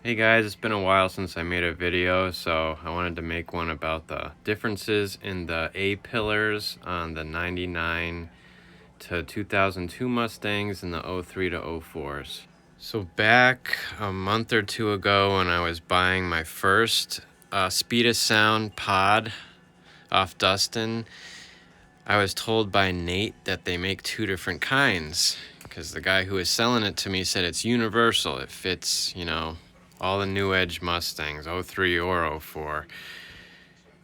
Hey guys, it's been a while since I made a video, so I wanted to make one about the differences in the A-pillars on the 99 to 2002 Mustangs and the 03 to 04s. So back a month or two ago when I was buying my first Speed of Sound pod off Dustin, I was told by Nate that they make two different kinds, because the guy who was selling it to me said it's universal. It fits, all the new edge Mustangs, 03 or 04.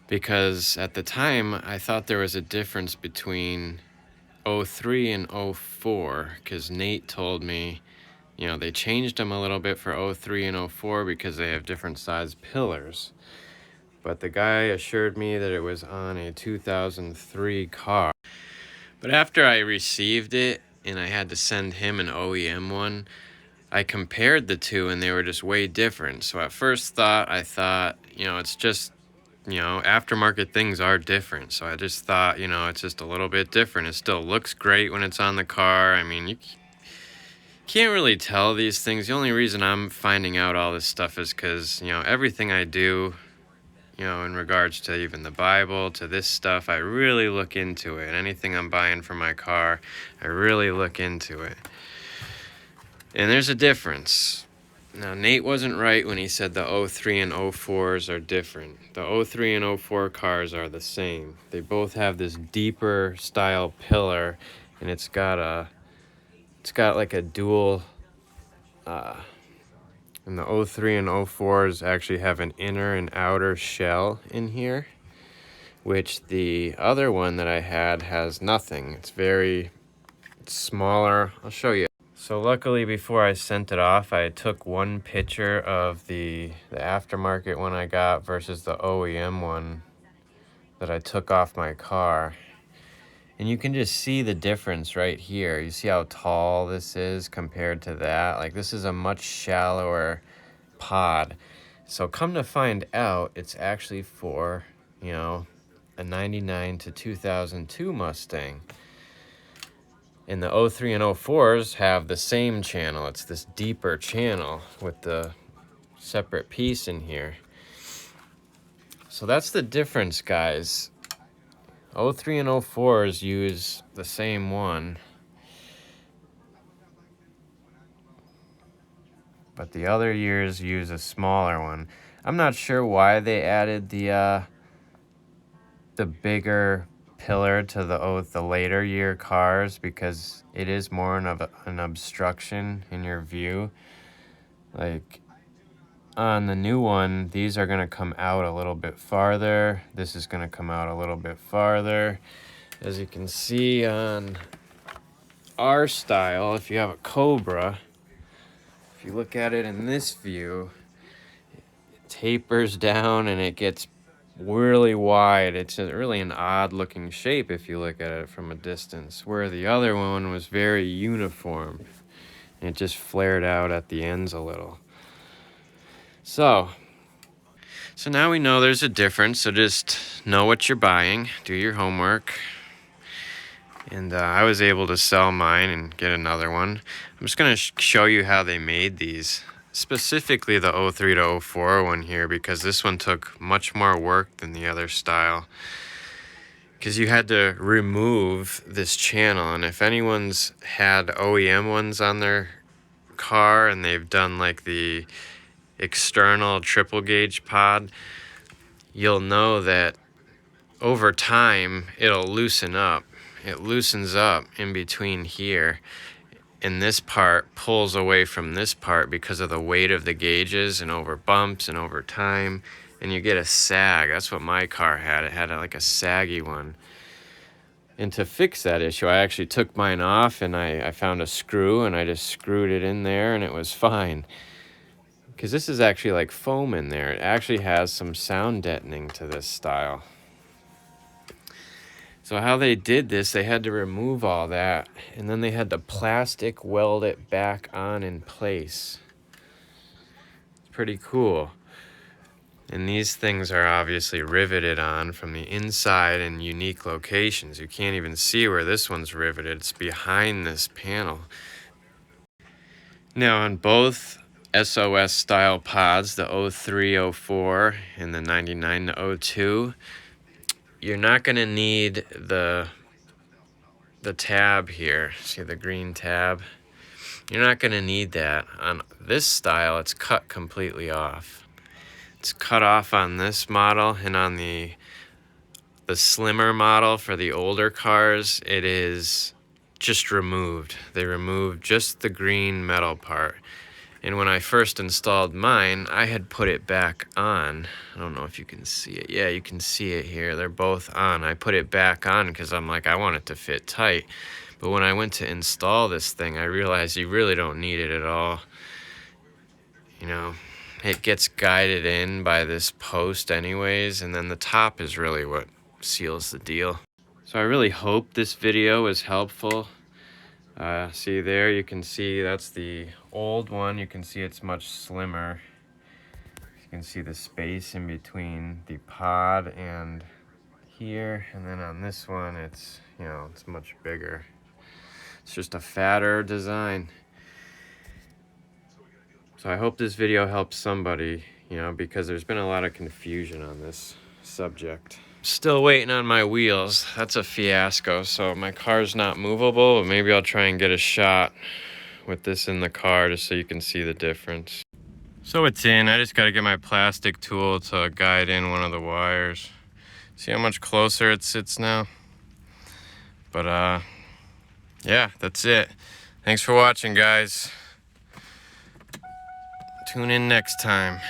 Because at the time, I thought there was a difference between 03 and 04, because Nate told me, they changed them a little bit for 03 and 04 because they have different size pillars. But the guy assured me that it was on a 2003 car. But after I received it and I had to send him an OEM one, I compared the two and they were just way different. So at first thought, it's just, aftermarket things are different. So I just thought, it's just a little bit different. It still looks great when it's on the car. I mean, you can't really tell these things. The only reason I'm finding out all this stuff is because, everything I do, in regards to even the Bible, to this stuff, I really look into it. Anything I'm buying for my car, I really look into it. And there's a difference. Now, Nate wasn't right when he said the 03 and 04s are different. The 03 and 04 cars are the same. They both have this deeper style pillar, and it's got like a dual, and the 03 and 04s actually have an inner and outer shell in here, which the other one that I had has nothing. It's smaller. I'll show you. So luckily, before I sent it off, I took one picture of the aftermarket one I got versus the OEM one that I took off my car. And you can just see the difference right here. You see how tall this is compared to that? Like, this is a much shallower pod. So come to find out, it's actually for, a 99 to 2002 Mustang. And the 03 and 04s have the same channel. It's this deeper channel with the separate piece in here. So that's the difference, guys. 03 and 04s use the same one, but the other years use a smaller one. I'm not sure why they added the bigger pillar to the later year cars, because it is more of an obstruction in your view. Like on the new one, these are going to come out a little bit farther. This is going to come out a little bit farther. As you can see on our style, if you have a Cobra, if you look at it in this view, it tapers down and it gets really wide. It's really an odd looking shape if you look at it from a distance, where the other one was very uniform. It just flared out at the ends a little. So now we know there's a difference. So just know what you're buying, do your homework. And I was able to sell mine and get another one. I'm just going to show you how they made these. Specifically the 03 to 04 one here, because this one took much more work than the other style. Because you had to remove this channel. And if anyone's had OEM ones on their car and they've done like the external triple gauge pod, you'll know that over time it'll loosen up. It loosens up in between here, and this part pulls away from this part because of the weight of the gauges and over bumps and over time, and you get a sag. That's what my car had. It had like a saggy one. And to fix that issue, I actually took mine off and I found a screw and I just screwed it in there and it was fine. Because this is actually like foam in there. It actually has some sound deadening to this style. So how they did this, they had to remove all that, and then they had to plastic weld it back on in place. It's pretty cool. And these things are obviously riveted on from the inside in unique locations. You can't even see where this one's riveted. It's behind this panel. Now on both SOS style pods, the 03, 04, and the 99 to 02. You're not going to need the tab here. See the green tab? You're not going to need that. On this style, it's cut completely off. It's cut off on this model, and on the slimmer model for the older cars, it is just removed. They removed just the green metal part. And when I first installed mine, I had put it back on. I don't know if you can see it. Yeah, you can see it here. They're both on. I put it back on because I'm like, I want it to fit tight. But when I went to install this thing, I realized you really don't need it at all. You know, it gets guided in by this post anyways, and then the top is really what seals the deal. So I really hope this video was helpful. See there, you can see that's the old one. You can see it's much slimmer. You can see the space in between the pod and here, and then on this one it's, you know, it's much bigger. It's just a fatter design. So I hope this video helps somebody, you know, because there's been a lot of confusion on this subject. Still waiting on my wheels. That's a fiasco. So my car's not movable, but maybe I'll try and get a shot with this in the car just so you can see the difference. So it's in. I just got to get my plastic tool to guide in one of the wires. See how much closer it sits now? But yeah, that's it. Thanks for watching, guys. Tune in next time.